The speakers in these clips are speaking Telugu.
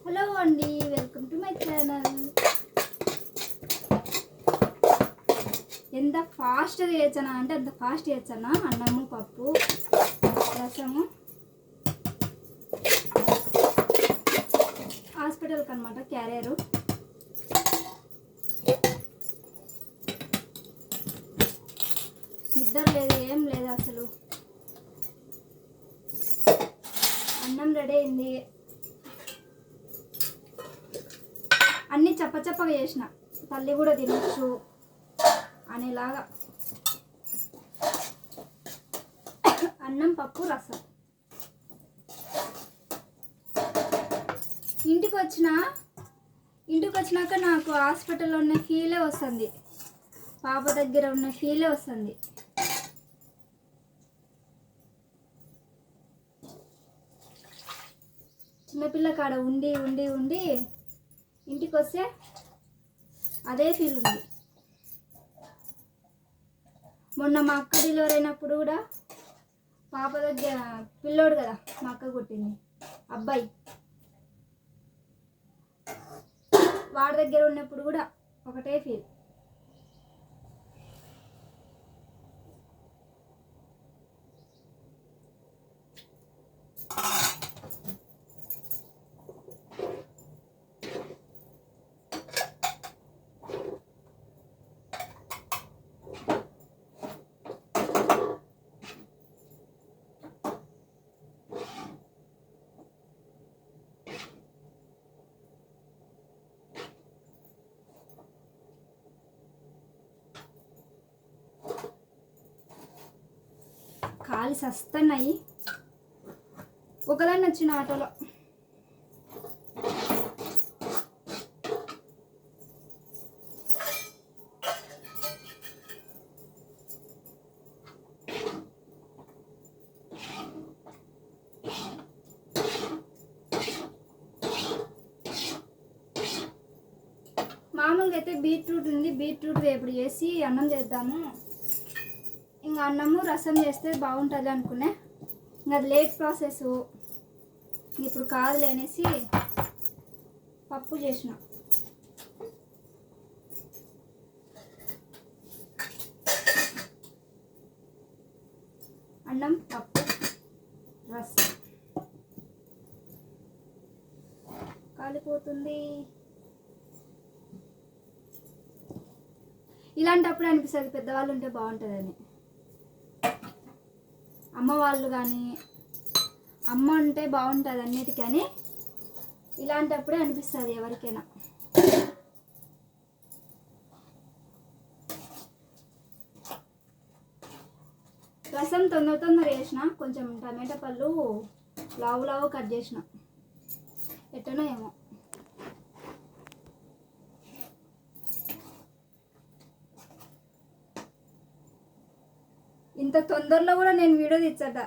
హలో అండి, వెల్కమ్ టు మై ఛానల్. ఎంత ఫాస్ట్గా చేయొచ్చనా అంటే అంత ఫాస్ట్ చేయొచ్చనా. అన్నము, పప్పు, రసము. హాస్పిటల్కి అనమాట క్యారియరు. నిద్ర లేదు, ఏం లేదు అసలు. అన్నం రెడీ అయింది. అన్నీ చప్పచప్పగా చేసిన, తల్లి కూడా తినొచ్చు అనేలాగా. అన్నం, పప్పు, రసం. ఇంటికి వచ్చినాక నాకు హాస్పిటల్లో ఉన్న ఫీలే వస్తుంది, పాప దగ్గర ఉన్న ఫీలే వస్తుంది. చిన్నపిల్ల కాడ ఉండి ఉండి ఉండి ఇంటికి వస్తే అదే ఫీల్ ఉంది. మొన్న మా అక్క డెలివరీ అయినప్పుడు కూడా పాప దగ్గర పిల్లోడు కదా, మా అక్క కొట్టింది అబ్బాయి, వాడి దగ్గర ఉన్నప్పుడు కూడా ఒకటే ఫీల్. కాలి సస్తున్నాయి. ఒకదాన్ని వచ్చిన ఆటోలో మామూలుగా అయితే బీట్రూట్ ఉంది, బీట్రూట్ వేపుడు చేసి అన్నం చేద్దాము, ఇంకా అన్నము రసం చేస్తే బాగుంటుంది అనుకునే. ఇంకా అది లేట్ ప్రాసెస్, ఇప్పుడు కాదులే అనేసి పప్పు చేసిన. అన్నం, పప్పు, రసం కాలిపోతుంది. ఇలాంటప్పుడు అనిపిస్తుంది పెద్దవాళ్ళు ఉంటే బాగుంటుందని. అమ్మ వాళ్ళు కానీ, అమ్మ ఉంటే బాగుంటుంది అన్నిటికని ఇలాంటప్పుడే అనిపిస్తుంది ఎవరికైనా. రసం తొందర వేసిన, కొంచెం టమాటా పళ్ళు లావు కట్ చేసిన, ఎట్టనో ఏమో. ఇంత తొందరలో కూడా నేను వీడియో తీచ్చట.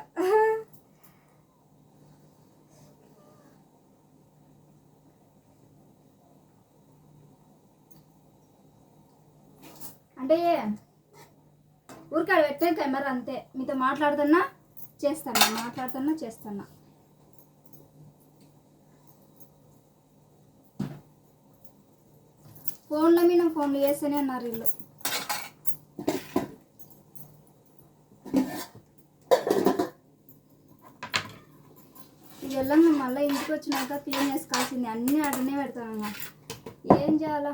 అంటే ఊరికాడ పెట్టే కెమెరా అంతే, మీతో మాట్లాడుతున్నా చేస్తున్నా. ఫోన్లు చేస్తేనే అన్నారు వీళ్ళు. వెళ్ళంగా మళ్ళీ ఇంటికి వచ్చినాక క్లీన్ చేసుకోవాల్సింది, అన్నీ అడనే పెడతాను. ఏం చేయాలా?